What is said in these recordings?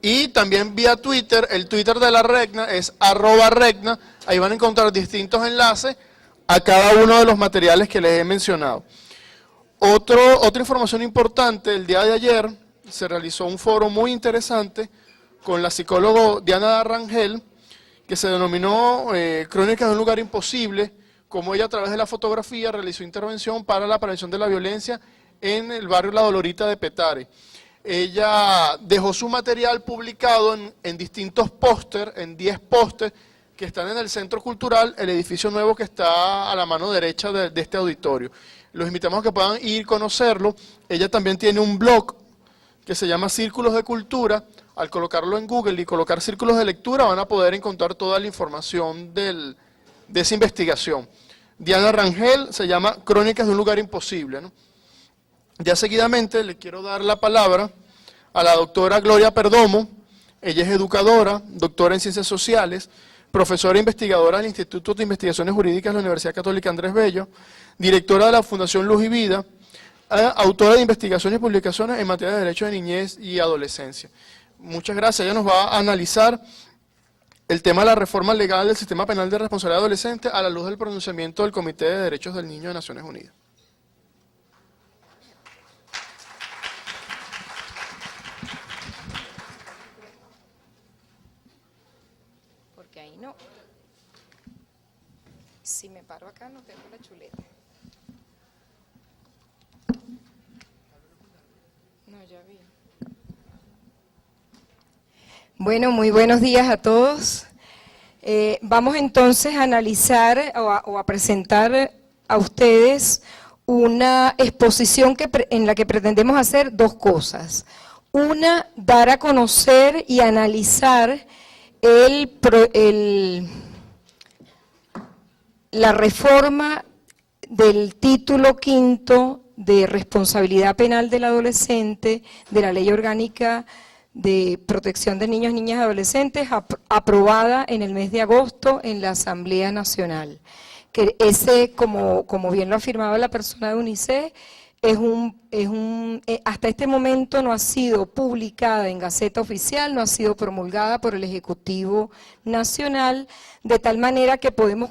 Y también vía Twitter, el Twitter de la RECNA es @RECNA, ahí van a encontrar distintos enlaces a cada uno de los materiales que les he mencionado. Otra información importante, el día de ayer se realizó un foro muy interesante con la psicóloga Diana Rangel, que se denominó Crónicas de un lugar imposible, como ella a través de la fotografía realizó intervención para la prevención de la violencia en el barrio La Dolorita de Petare. Ella dejó su material publicado en distintos póster, en 10 pósters, que están en el Centro Cultural, el edificio nuevo que está a la mano derecha de este auditorio. Los invitamos a que puedan ir a conocerlo. Ella también tiene un blog que se llama Círculos de Cultura. Al colocarlo en Google y colocar Círculos de Lectura van a poder encontrar toda la información de esa investigación. Diana Rangel se llama Crónicas de un lugar imposible, ¿no? Ya seguidamente le quiero dar la palabra a la doctora Gloria Perdomo. Ella es educadora, doctora en Ciencias Sociales, profesora e investigadora del Instituto de Investigaciones Jurídicas de la Universidad Católica Andrés Bello, directora de la Fundación Luz y Vida, autora de investigaciones y publicaciones en materia de derechos de niñez y adolescencia. Muchas gracias. Ella nos va a analizar el tema de la reforma legal del sistema penal de responsabilidad adolescente a la luz del pronunciamiento del Comité de Derechos del Niño de Naciones Unidas. Porque ahí no. Si me paro acá no tengo la chuleta. No, ya vi. Bueno, muy buenos días a todos. Vamos entonces a analizar o a presentar a ustedes una exposición en la que pretendemos hacer dos cosas. Una, dar a conocer y analizar la reforma del título quinto de responsabilidad penal del adolescente de la Ley Orgánica de Protección de Niños, Niñas y Adolescentes, aprobada en el mes de agosto en la Asamblea Nacional. Que ese, como bien lo afirmaba la persona de UNICEF, hasta este momento no ha sido publicada en Gaceta Oficial, no ha sido promulgada por el Ejecutivo Nacional, de tal manera que podemos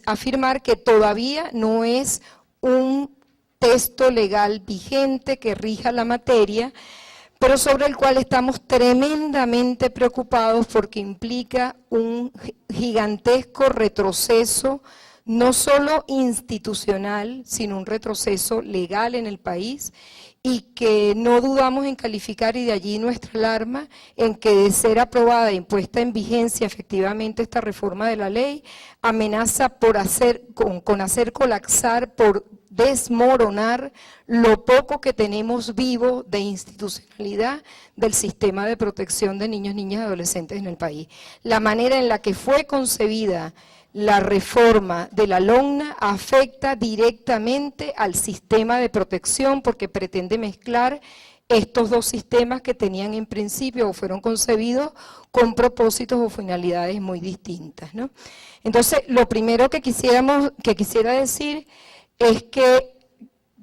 afirmar que todavía no es un texto legal vigente que rija la materia, pero sobre el cual estamos tremendamente preocupados porque implica un gigantesco retroceso, no solo institucional, sino un retroceso legal en el país, y que no dudamos en calificar, y de allí nuestra alarma, en que de ser aprobada e impuesta en vigencia efectivamente esta reforma de la ley, amenaza con hacer colapsar, por desmoronar lo poco que tenemos vivo de institucionalidad del sistema de protección de niños, niñas y adolescentes en el país. La manera en la que fue concebida la reforma de la LONNA afecta directamente al sistema de protección porque pretende mezclar estos dos sistemas que tenían en principio o fueron concebidos con propósitos o finalidades muy distintas, ¿no? Entonces, lo primero que quisiera decir es que,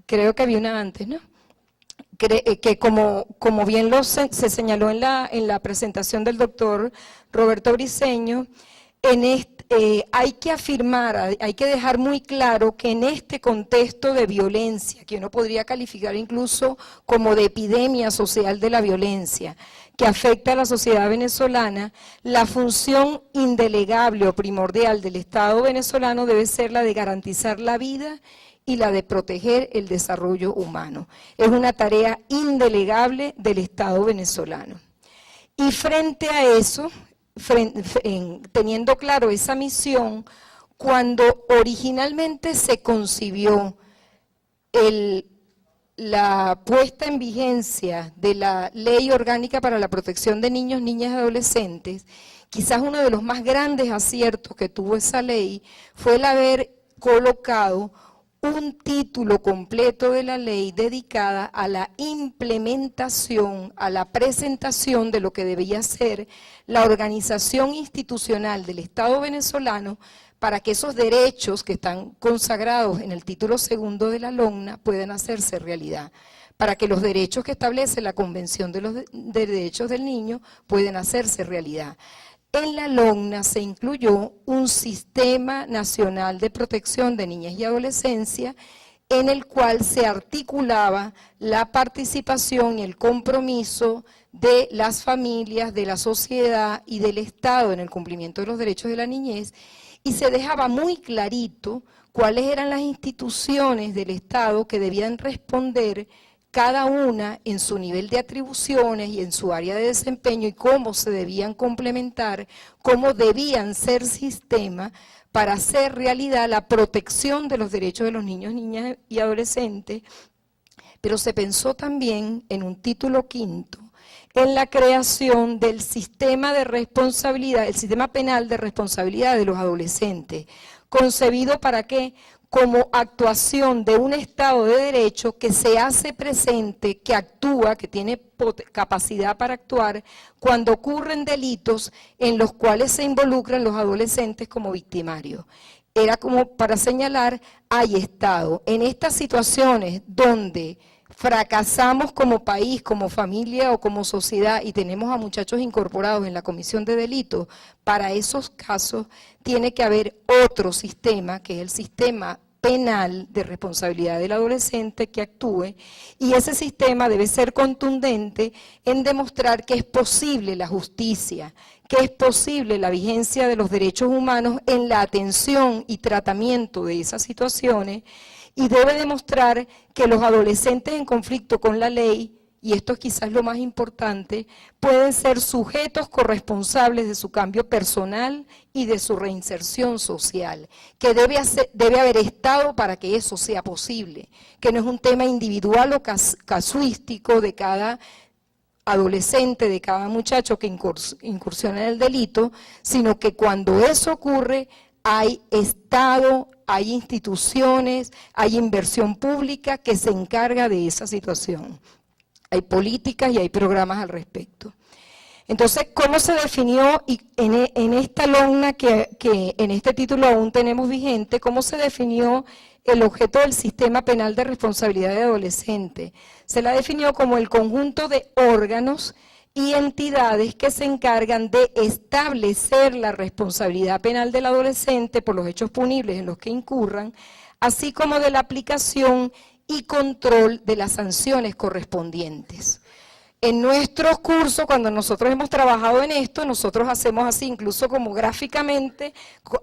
creo que había una antes, ¿no? Que como bien se señaló en la presentación del doctor Roberto Briceño, hay que afirmar, hay que dejar muy claro que en este contexto de violencia, que uno podría calificar incluso como de epidemia social de la violencia, que afecta a la sociedad venezolana, la función indelegable o primordial del Estado venezolano debe ser la de garantizar la vida y la de proteger el desarrollo humano. Es una tarea indelegable del Estado venezolano. Y frente a eso, teniendo claro esa misión, cuando originalmente se concibió la puesta en vigencia de la Ley Orgánica para la Protección de Niños, Niñas y Adolescentes, quizás uno de los más grandes aciertos que tuvo esa ley fue el haber colocado un título completo de la ley dedicada a la implementación, a la presentación de lo que debía ser la organización institucional del Estado venezolano para que esos derechos que están consagrados en el título segundo de la LONNA puedan hacerse realidad. para que los derechos que establece la Convención de Derechos del Niño puedan hacerse realidad. En la LOGNA se incluyó un Sistema Nacional de Protección de Niñez y Adolescencia en el cual se articulaba la participación y el compromiso de las familias, de la sociedad y del Estado en el cumplimiento de los derechos de la niñez, y se dejaba muy clarito cuáles eran las instituciones del Estado que debían responder cada una en su nivel de atribuciones y en su área de desempeño y cómo se debían complementar, cómo debían ser sistema para hacer realidad la protección de los derechos de los niños, niñas y adolescentes. Pero se pensó también en un título quinto, en la creación del sistema de responsabilidad, el sistema penal de responsabilidad de los adolescentes, concebido ¿para qué? Como actuación de un Estado de Derecho que se hace presente, que actúa, que tiene capacidad para actuar cuando ocurren delitos en los cuales se involucran los adolescentes como victimarios. Era como para señalar, hay Estado. En estas situaciones donde fracasamos como país, como familia o como sociedad y tenemos a muchachos incorporados en la comisión de delitos, para esos casos tiene que haber otro sistema, que es el sistema penal de responsabilidad del adolescente que actúe, y ese sistema debe ser contundente en demostrar que es posible la justicia, que es posible la vigencia de los derechos humanos en la atención y tratamiento de esas situaciones, y debe demostrar que los adolescentes en conflicto con la ley, y esto es quizás lo más importante, pueden ser sujetos corresponsables de su cambio personal y de su reinserción social, que debe haber Estado para que eso sea posible, que no es un tema individual o casuístico de cada adolescente, de cada muchacho que incursiona en el delito, sino que cuando eso ocurre hay Estado, hay instituciones, hay inversión pública que se encarga de esa situación. Hay políticas y hay programas al respecto. Entonces, ¿cómo se definió y en esta LOGNA que en este título aún tenemos vigente, cómo se definió el objeto del sistema penal de responsabilidad de adolescente? Se la definió como el conjunto de órganos y entidades que se encargan de establecer la responsabilidad penal del adolescente por los hechos punibles en los que incurran, así como de la aplicación y control de las sanciones correspondientes. En nuestros cursos, cuando nosotros hemos trabajado en esto, nosotros hacemos así, incluso como gráficamente,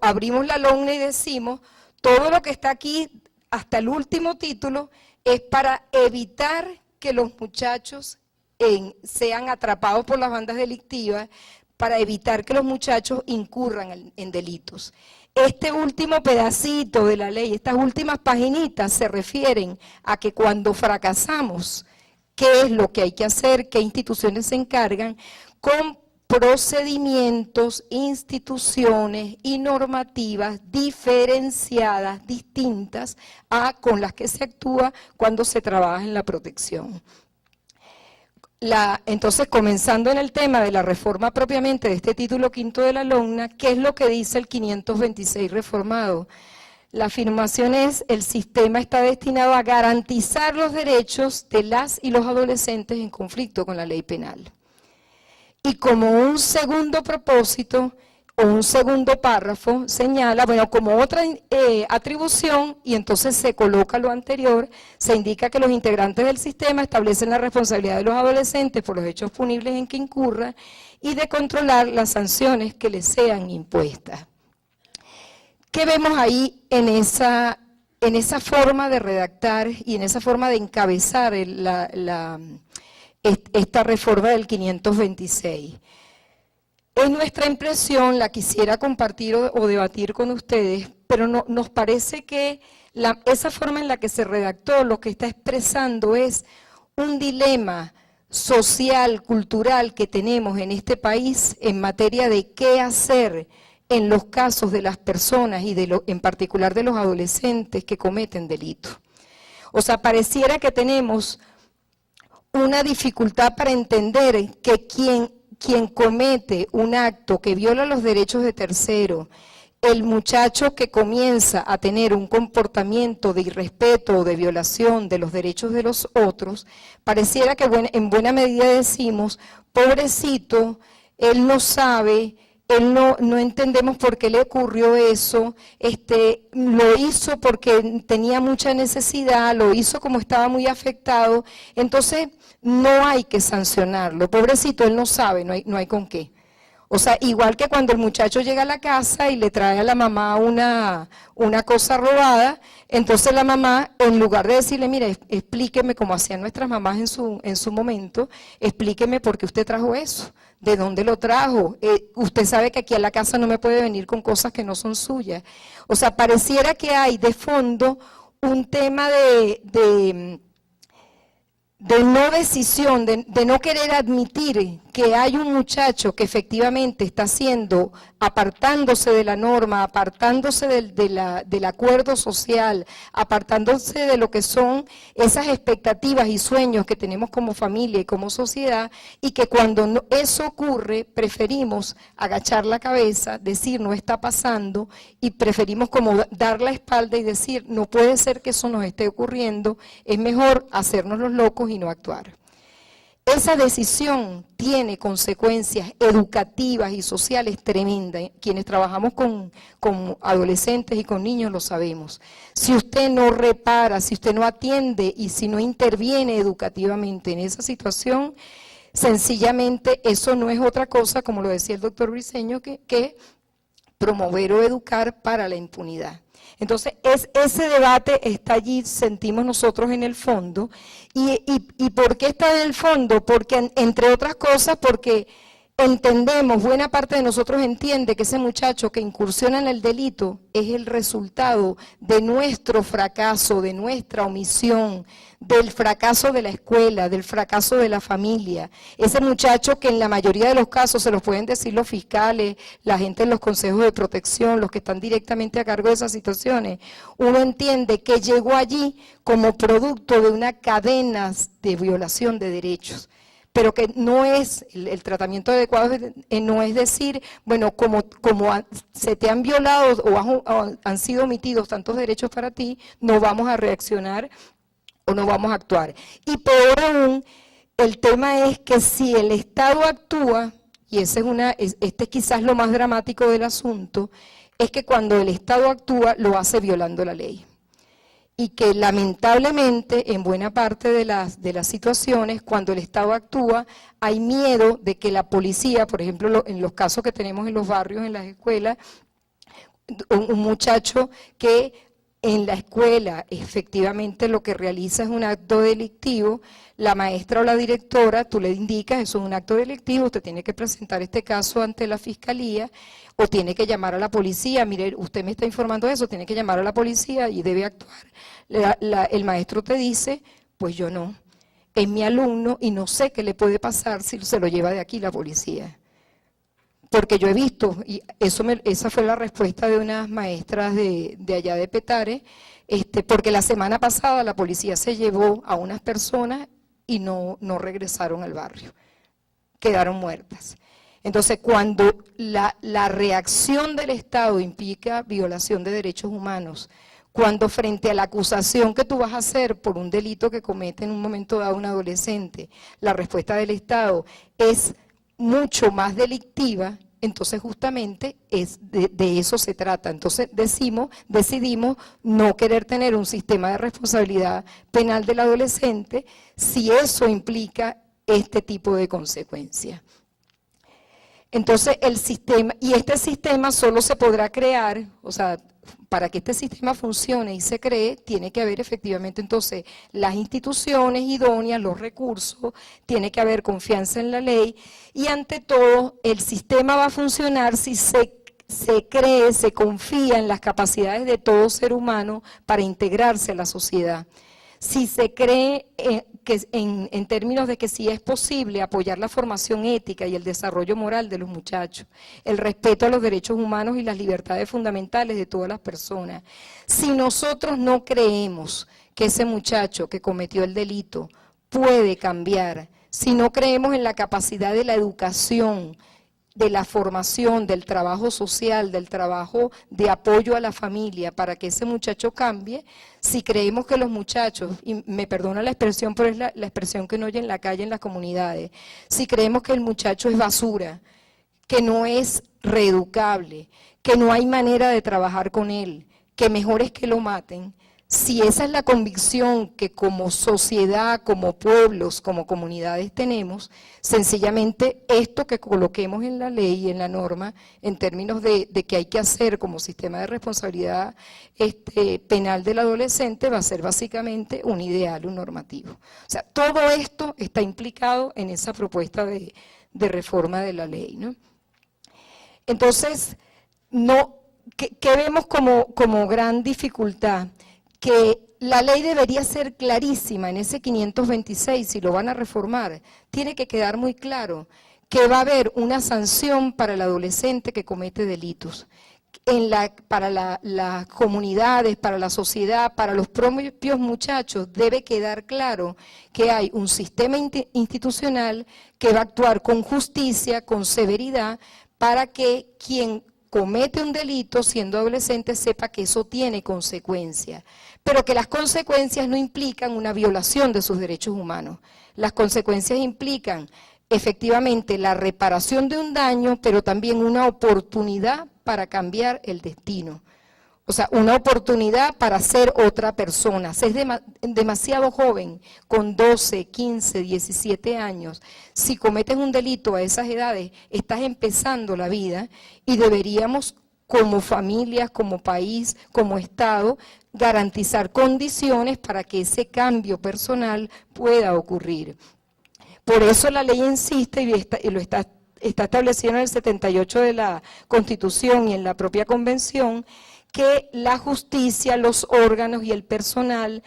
abrimos la LOGNA y decimos, todo lo que está aquí, hasta el último título, es para evitar que los muchachos sean atrapados por las bandas delictivas, para evitar que los muchachos incurran en delitos. Este último pedacito de la ley, estas últimas paginitas se refieren a que cuando fracasamos, ¿qué es lo que hay que hacer? ¿Qué instituciones se encargan? Con procedimientos, instituciones y normativas diferenciadas, distintas con las que se actúa cuando se trabaja en la protección. Entonces, comenzando en el tema de la reforma propiamente de este título quinto de la LOGNA, ¿qué es lo que dice el 526 reformado? La afirmación es: el sistema está destinado a garantizar los derechos de las y los adolescentes en conflicto con la ley penal. Y como un segundo propósito, o un segundo párrafo, señala, bueno, como otra atribución, y entonces se coloca lo anterior, se indica que los integrantes del sistema establecen la responsabilidad de los adolescentes por los hechos punibles en que incurra y de controlar las sanciones que les sean impuestas. ¿Qué vemos ahí en esa forma de redactar y en esa forma de encabezar esta reforma del 526? Es nuestra impresión, la quisiera compartir o debatir con ustedes, pero nos parece que esa forma en la que se redactó lo que está expresando es un dilema social, cultural que tenemos en este país en materia de qué hacer en los casos de las personas y en particular de los adolescentes que cometen delitos. O sea, pareciera que tenemos una dificultad para entender que quien comete un acto que viola los derechos de terceros, el muchacho que comienza a tener un comportamiento de irrespeto o de violación de los derechos de los otros, pareciera que en buena medida decimos, pobrecito, él no sabe, él no entendemos por qué le ocurrió eso, lo hizo porque tenía mucha necesidad, lo hizo como estaba muy afectado, entonces no hay que sancionarlo, pobrecito, él no sabe, no hay con qué. O sea, igual que cuando el muchacho llega a la casa y le trae a la mamá una cosa robada, entonces la mamá, en lugar de decirle, mire, explíqueme como hacían nuestras mamás en su momento, explíqueme por qué usted trajo eso, de dónde lo trajo, usted sabe que aquí a la casa no me puede venir con cosas que no son suyas. O sea, pareciera que hay de fondo un tema de no decisión, de no querer admitir que hay un muchacho que efectivamente está apartándose de la norma, apartándose del acuerdo social, apartándose de lo que son esas expectativas y sueños que tenemos como familia y como sociedad, y que cuando eso ocurre preferimos agachar la cabeza, decir no está pasando, y preferimos como dar la espalda y decir no puede ser que eso nos esté ocurriendo, es mejor hacernos los locos y no actuar. Esa decisión tiene consecuencias educativas y sociales tremendas. Quienes trabajamos con adolescentes y con niños lo sabemos. Si usted no repara, si usted no atiende y si no interviene educativamente en esa situación, sencillamente eso no es otra cosa, como lo decía el doctor Briceño, que promover o educar para la impunidad. Entonces, ese debate está allí, sentimos nosotros en el fondo. ¿Y por qué está en el fondo? Porque, entre otras cosas, porque entendemos, buena parte de nosotros entiende que ese muchacho que incursiona en el delito es el resultado de nuestro fracaso, de nuestra omisión, del fracaso de la escuela, del fracaso de la familia. Ese muchacho que en la mayoría de los casos, se los pueden decir los fiscales, la gente en los consejos de protección, los que están directamente a cargo de esas situaciones, uno entiende que llegó allí como producto de una cadena de violación de derechos. Pero que no es, el tratamiento adecuado no es decir, bueno, como se te han violado o han sido omitidos tantos derechos para ti, no vamos a reaccionar o no vamos a actuar. Y peor aún, el tema es que si el Estado actúa, y este es quizás lo más dramático del asunto, es que cuando el Estado actúa lo hace violando la ley. Y que lamentablemente en buena parte de las situaciones, cuando el Estado actúa, hay miedo de que la policía, por ejemplo, en los casos que tenemos en los barrios, en las escuelas, un muchacho que en la escuela efectivamente lo que realiza es un acto delictivo, la maestra o la directora, tú le indicas, eso es un acto delictivo, usted tiene que presentar este caso ante la fiscalía o tiene que llamar a la policía, mire, usted me está informando de eso, tiene que llamar a la policía y debe actuar. El maestro te dice, pues yo no, es mi alumno y no sé qué le puede pasar si se lo lleva de aquí la policía. Porque yo he visto, y esa fue la respuesta de unas maestras de allá de Petare, porque la semana pasada la policía se llevó a unas personas y no regresaron al barrio, quedaron muertas. Entonces, cuando la reacción del Estado implica violación de derechos humanos, cuando frente a la acusación que tú vas a hacer por un delito que comete en un momento dado un adolescente, la respuesta del Estado es mucho más delictiva, entonces justamente de eso se trata. Entonces decidimos no querer tener un sistema de responsabilidad penal del adolescente si eso implica este tipo de consecuencias. Entonces este sistema solo se podrá crear, o sea, para que este sistema funcione y se cree, tiene que haber efectivamente entonces las instituciones idóneas, los recursos, tiene que haber confianza en la ley y ante todo el sistema va a funcionar si se cree, se confía en las capacidades de todo ser humano para integrarse a la sociedad. Si se cree en términos de que sí es posible apoyar la formación ética y el desarrollo moral de los muchachos, el respeto a los derechos humanos y las libertades fundamentales de todas las personas. Si nosotros no creemos que ese muchacho que cometió el delito puede cambiar, si no creemos en la capacidad de la educación, de la formación, del trabajo social, del trabajo de apoyo a la familia para que ese muchacho cambie, si creemos que los muchachos, y me perdona la expresión, pero es la expresión que uno oye en la calle, en las comunidades, si creemos que el muchacho es basura, que no es reeducable, que no hay manera de trabajar con él, que mejor es que lo maten, si esa es la convicción que como sociedad, como pueblos, como comunidades tenemos, sencillamente esto que coloquemos en la ley y en la norma, en términos de que hay que hacer como sistema de responsabilidad penal del adolescente, va a ser básicamente un ideal, un normativo. O sea, todo esto está implicado en esa propuesta de reforma de la ley, ¿no? Entonces, ¿qué vemos como gran dificultad? Que la ley debería ser clarísima en ese 526, si lo van a reformar, tiene que quedar muy claro que va a haber una sanción para el adolescente que comete delitos. Para las comunidades, para la sociedad, para los propios muchachos, debe quedar claro que hay un sistema institucional que va a actuar con justicia, con severidad, para que quien comete un delito siendo adolescente sepa que eso tiene consecuencias, pero que las consecuencias no implican una violación de sus derechos humanos. Las consecuencias implican efectivamente la reparación de un daño, pero también una oportunidad para cambiar el destino. O sea, una oportunidad para ser otra persona. Si es demasiado joven, con 12, 15, 17 años, si cometes un delito a esas edades, estás empezando la vida y deberíamos, como familias, como país, como Estado, garantizar condiciones para que ese cambio personal pueda ocurrir. Por eso la ley insiste y lo está establecido en el 78 de la Constitución y en la propia Convención, que la justicia, los órganos y el personal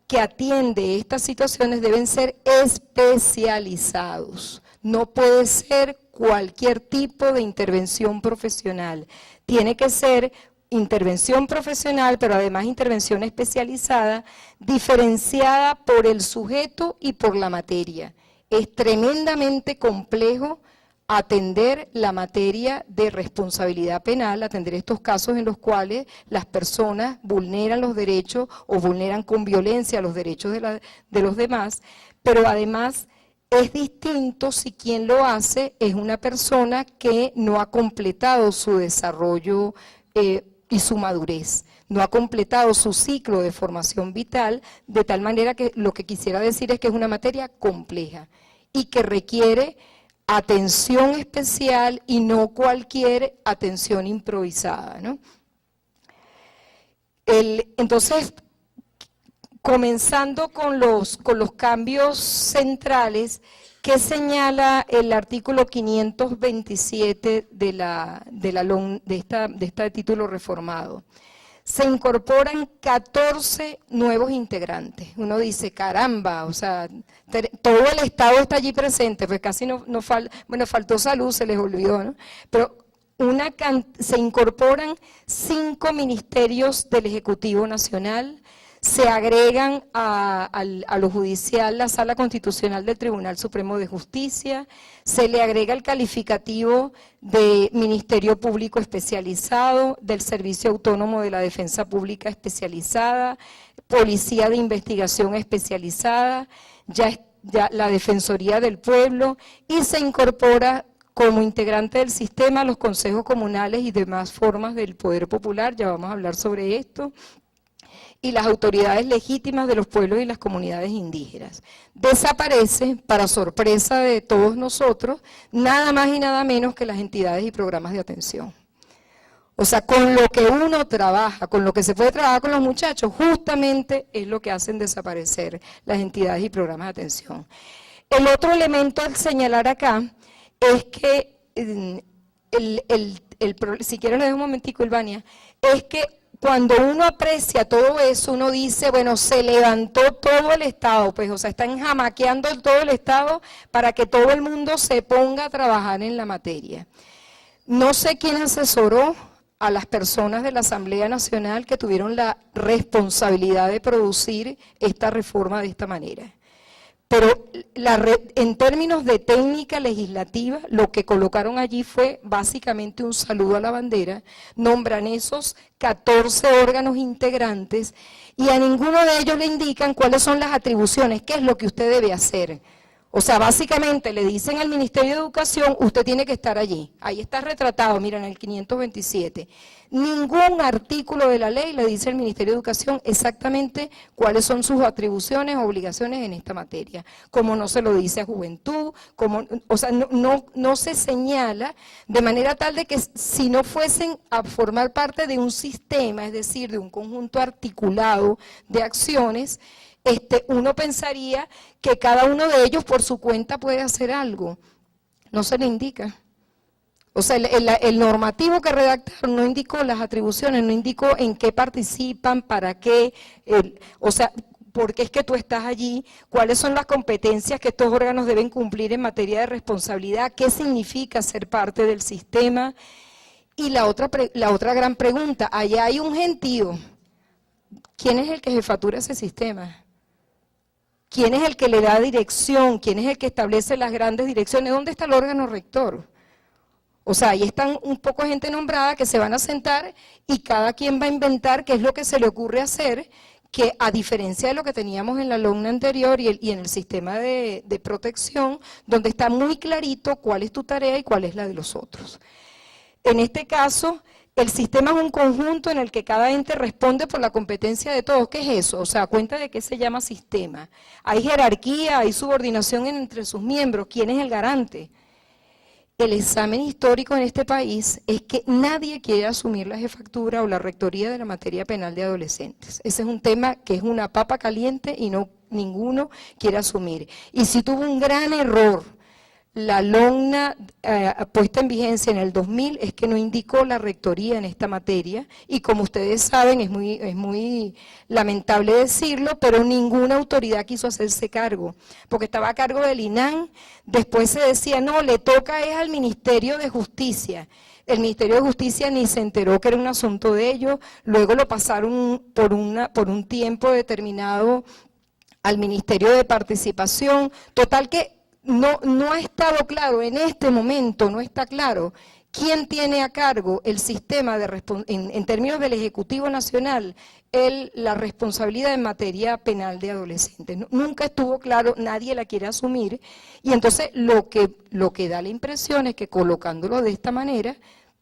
que atiende estas situaciones deben ser especializados. No puede ser cualquier tipo de intervención profesional. Tiene que ser intervención profesional, pero además intervención especializada, diferenciada por el sujeto y por la materia. Es tremendamente complejo atender la materia de responsabilidad penal, atender estos casos en los cuales las personas vulneran los derechos o vulneran con violencia los derechos de los demás, pero además es distinto si quien lo hace es una persona que no ha completado su desarrollo y su madurez, no ha completado su ciclo de formación vital, de tal manera que lo que quisiera decir es que es una materia compleja y que requiere atención especial y no cualquier atención improvisada, ¿no? Entonces, comenzando con los cambios centrales, ¿qué señala el artículo 527 de este título reformado? Se incorporan 14 nuevos integrantes. Uno dice, caramba, o sea, todo el Estado está allí presente, pues casi no faltó salud, se les olvidó, ¿no? Pero se incorporan 5 ministerios del Ejecutivo Nacional, se agregan a lo judicial la Sala Constitucional del Tribunal Supremo de Justicia, se le agrega el calificativo de Ministerio Público Especializado, del Servicio Autónomo de la Defensa Pública Especializada, Policía de Investigación Especializada, ya la Defensoría del Pueblo, y se incorpora como integrante del sistema los consejos comunales y demás formas del poder popular, ya vamos a hablar sobre esto, y las autoridades legítimas de los pueblos y las comunidades indígenas. Desaparece, para sorpresa de todos nosotros, nada más y nada menos que las entidades y programas de atención. O sea, con lo que uno trabaja, con lo que se puede trabajar con los muchachos, justamente es lo que hacen desaparecer las entidades y programas de atención. El otro elemento al señalar acá es que, si quiero le dejo un momentico, Ilvania, es que cuando uno aprecia todo eso, uno dice, bueno, se levantó todo el Estado, pues, o sea, están jamaqueando todo el Estado para que todo el mundo se ponga a trabajar en la materia. No sé quién asesoró a las personas de la Asamblea Nacional que tuvieron la responsabilidad de producir esta reforma de esta manera. Pero en términos de técnica legislativa, lo que colocaron allí fue básicamente un saludo a la bandera, nombran esos 14 órganos integrantes y a ninguno de ellos le indican cuáles son las atribuciones, qué es lo que usted debe hacer. O sea, básicamente le dicen al Ministerio de Educación, usted tiene que estar allí. Ahí está retratado, miren, en el 527. Ningún artículo de la ley le dice al Ministerio de Educación exactamente cuáles son sus atribuciones o obligaciones en esta materia. Como no se lo dice a Juventud, o sea, no se señala de manera tal de que si no fuesen a formar parte de un sistema, es decir, de un conjunto articulado de acciones, uno pensaría que cada uno de ellos por su cuenta puede hacer algo. No se le indica. O sea, el normativo que redactaron no indicó las atribuciones, no indicó en qué participan, para qué, o sea, por qué es que tú estás allí, cuáles son las competencias que estos órganos deben cumplir en materia de responsabilidad, qué significa ser parte del sistema. Y la otra gran pregunta, allá hay un gentío. ¿Quién es el que jefatura ese sistema? ¿Quién es el que le da dirección? ¿Quién es el que establece las grandes direcciones? ¿Dónde está el órgano rector? O sea, ahí están un poco gente nombrada que se van a sentar y cada quien va a inventar qué es lo que se le ocurre hacer, que a diferencia de lo que teníamos en la LOMNA anterior y en el sistema de protección, donde está muy clarito cuál es tu tarea y cuál es la de los otros. En este caso, el sistema es un conjunto en el que cada ente responde por la competencia de todos. ¿Qué es eso? O sea, cuenta de qué se llama sistema. Hay jerarquía, hay subordinación entre sus miembros. ¿Quién es el garante? El examen histórico en este país es que nadie quiere asumir la jefatura o la rectoría de la materia penal de adolescentes. Ese es un tema que es una papa caliente y ninguno quiere asumir. Y si tuvo un gran error la LOMNA puesta en vigencia en el 2000 es que no indicó la rectoría en esta materia y como ustedes saben es muy lamentable decirlo, pero ninguna autoridad quiso hacerse cargo, porque estaba a cargo del INAN, después se decía no, le toca es al Ministerio de Justicia. El Ministerio de Justicia ni se enteró que era un asunto de ellos, luego lo pasaron por un tiempo determinado al Ministerio de Participación, total que no ha estado claro, en este momento no está claro quién tiene a cargo el sistema en términos del Ejecutivo Nacional, la responsabilidad en materia penal de adolescentes. Nunca estuvo claro, nadie la quiere asumir, y entonces lo que da la impresión es que colocándolo de esta manera,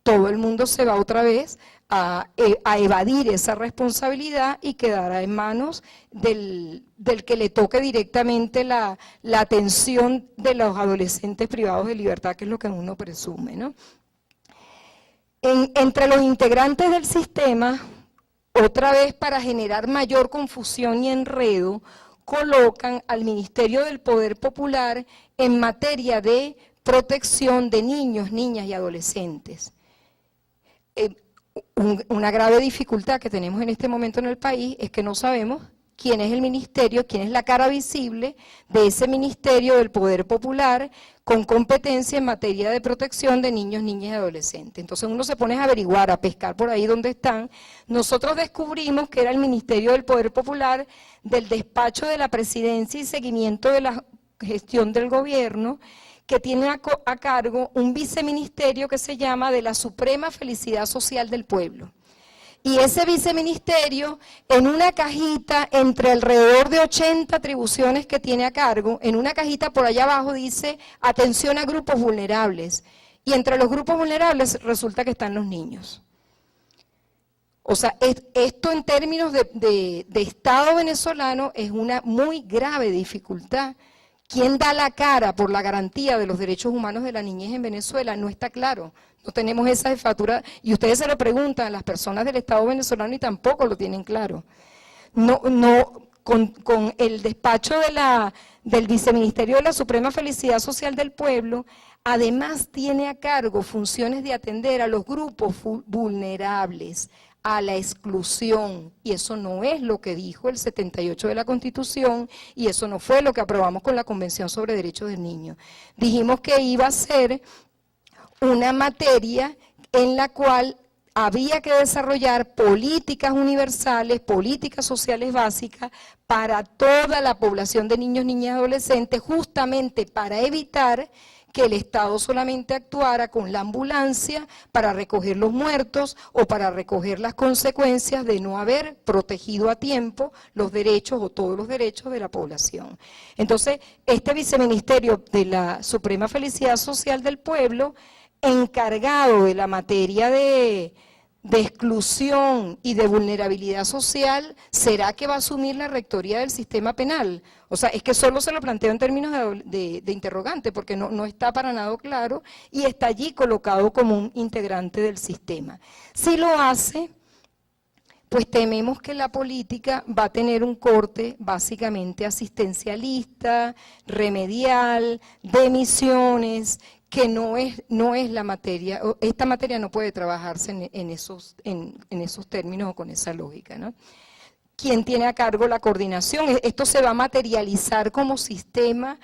todo el mundo se va otra vez a evadir esa responsabilidad y quedará en manos del que le toque directamente la atención de los adolescentes privados de libertad, que es lo que uno presume, ¿no? Entre los integrantes del sistema, otra vez para generar mayor confusión y enredo, colocan al Ministerio del Poder Popular en materia de protección de niños, niñas y adolescentes. Una grave dificultad que tenemos en este momento en el país es que no sabemos quién es el ministerio, quién es la cara visible de ese Ministerio del Poder Popular con competencia en materia de protección de niños, niñas y adolescentes. Entonces uno se pone a averiguar, a pescar por ahí donde están. Nosotros descubrimos que era el Ministerio del Poder Popular del despacho de la Presidencia y seguimiento de la gestión del gobierno, que tiene a cargo un viceministerio que se llama de la Suprema Felicidad Social del Pueblo. Y ese viceministerio, en una cajita, entre alrededor de 80 atribuciones que tiene a cargo, en una cajita por allá abajo dice, atención a grupos vulnerables. Y entre los grupos vulnerables resulta que están los niños. O sea, esto en términos de Estado venezolano es una muy grave dificultad. ¿Quién da la cara por la garantía de los derechos humanos de la niñez en Venezuela? No está claro. No tenemos esa jefatura, y ustedes se lo preguntan a las personas del Estado venezolano y tampoco lo tienen claro. Con el despacho del Viceministerio de la Suprema Felicidad Social del Pueblo, además tiene a cargo funciones de atender a los grupos vulnerables, a la exclusión, y eso no es lo que dijo el 78 de la Constitución, y eso no fue lo que aprobamos con la Convención sobre Derechos del Niño. Dijimos que iba a ser una materia en la cual había que desarrollar políticas universales, políticas sociales básicas para toda la población de niños, niñas y adolescentes, justamente para evitar que el Estado solamente actuara con la ambulancia para recoger los muertos o para recoger las consecuencias de no haber protegido a tiempo los derechos o todos los derechos de la población. Entonces, este viceministerio de la Suprema Felicidad Social del Pueblo, encargado de la materia de exclusión y de vulnerabilidad social, ¿será que va a asumir la rectoría del sistema penal? O sea, es que solo se lo planteo en términos de interrogante, porque no está para nada claro y está allí colocado como un integrante del sistema. Si lo hace, pues tememos que la política va a tener un corte básicamente asistencialista, remedial, de misiones, que no es la materia, esta materia no puede trabajarse en esos términos o con esa lógica, ¿no? ¿Quién tiene a cargo la coordinación? Esto se va a materializar como sistema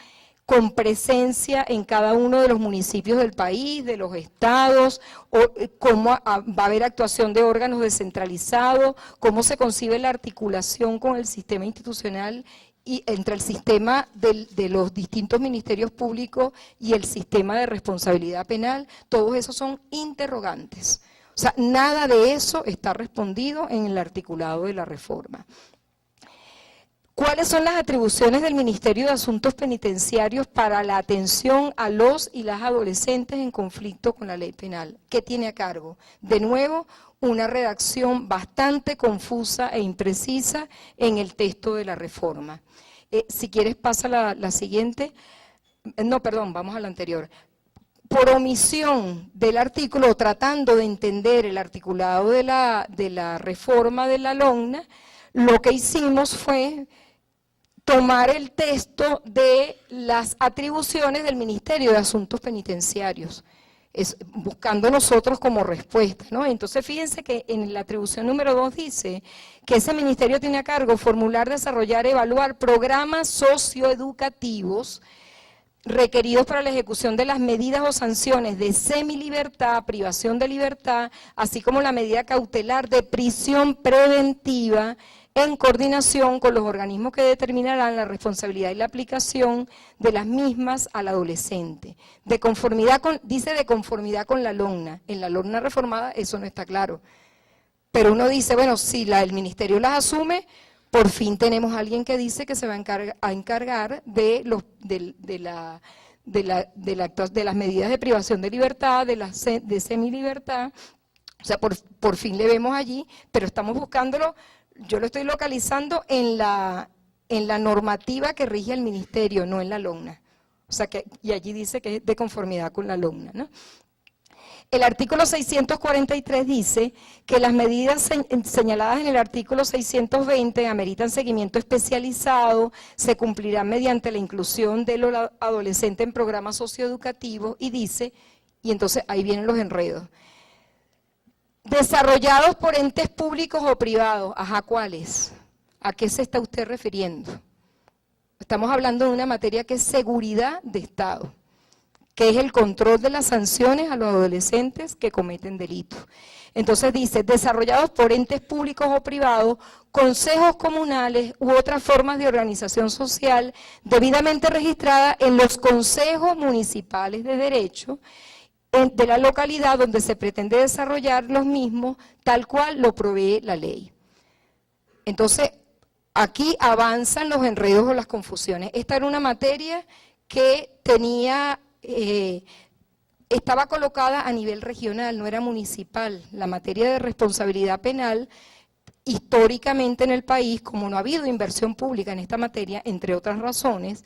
con presencia en cada uno de los municipios del país, de los estados, o cómo va a haber actuación de órganos descentralizados, cómo se concibe la articulación con el sistema institucional y entre el sistema de los distintos ministerios públicos y el sistema de responsabilidad penal. Todos esos son interrogantes. O sea, nada de eso está respondido en el articulado de la reforma. ¿Cuáles son las atribuciones del Ministerio de Asuntos Penitenciarios para la atención a los y las adolescentes en conflicto con la ley penal? ¿Qué tiene a cargo? De nuevo, una redacción bastante confusa e imprecisa en el texto de la reforma. Si quieres pasa la siguiente. No, perdón, vamos a la anterior. Por omisión del artículo, tratando de entender el articulado de la reforma de la LONNA, lo que hicimos fue tomar el texto de las atribuciones del Ministerio de Asuntos Penitenciarios, buscando nosotros como respuesta, ¿no? Entonces fíjense que en la atribución número 2 dice que ese ministerio tiene a cargo formular, desarrollar, evaluar programas socioeducativos requeridos para la ejecución de las medidas o sanciones de semilibertad, privación de libertad, así como la medida cautelar de prisión preventiva en coordinación con los organismos que determinarán la responsabilidad y la aplicación de las mismas al adolescente. Dice de conformidad con la LONNA. En la LONNA reformada eso no está claro. Pero uno dice, bueno, si el ministerio las asume, por fin tenemos a alguien que dice que se va a encargar de las medidas de privación de libertad, de semilibertad. O sea, por fin le vemos allí, pero estamos buscándolo. Yo lo estoy localizando en la normativa que rige el ministerio, no en la LONNA. O sea, y allí dice que es de conformidad con la LONNA, ¿no? El artículo 643 dice que las medidas señaladas en el artículo 620 ameritan seguimiento especializado, se cumplirán mediante la inclusión de los adolescentes en programas socioeducativos y dice, y entonces ahí vienen los enredos, desarrollados por entes públicos o privados. Ajá, ¿cuáles? ¿A qué se está usted refiriendo? Estamos hablando de una materia que es seguridad de Estado, que es el control de las sanciones a los adolescentes que cometen delitos. Entonces dice, desarrollados por entes públicos o privados, consejos comunales u otras formas de organización social debidamente registradas en los consejos municipales de derecho de la localidad donde se pretende desarrollar los mismos, tal cual lo provee la ley. Entonces, aquí avanzan los enredos o las confusiones. Esta era una materia que estaba colocada a nivel regional, no era municipal. La materia de responsabilidad penal, históricamente en el país, como no ha habido inversión pública en esta materia, entre otras razones,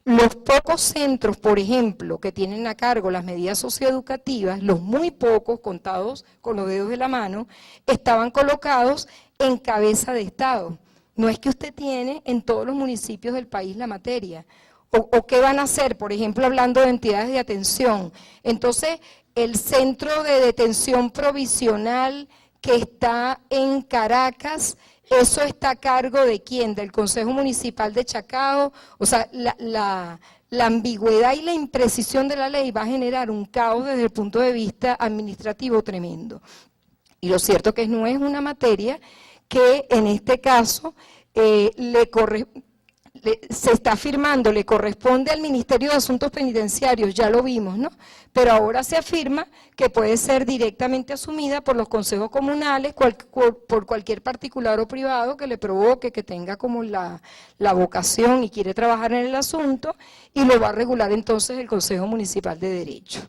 los pocos centros, por ejemplo, que tienen a cargo las medidas socioeducativas, los muy pocos, contados con los dedos de la mano, estaban colocados en cabeza de Estado. No es que usted tiene en todos los municipios del país la materia. ¿O qué van a hacer? Por ejemplo, hablando de entidades de atención. Entonces, el centro de detención provisional que está en Caracas, ¿eso está a cargo de quién? ¿Del Consejo Municipal de Chacao? O sea, la ambigüedad y la imprecisión de la ley va a generar un caos desde el punto de vista administrativo tremendo. Y lo cierto que no es una materia que en este caso se está afirmando, le corresponde al Ministerio de Asuntos Penitenciarios, ya lo vimos, ¿no? Pero ahora se afirma que puede ser directamente asumida por los consejos comunales, por cualquier particular o privado que le provoque, que tenga como la vocación y quiere trabajar en el asunto, y lo va a regular entonces el Consejo Municipal de Derecho.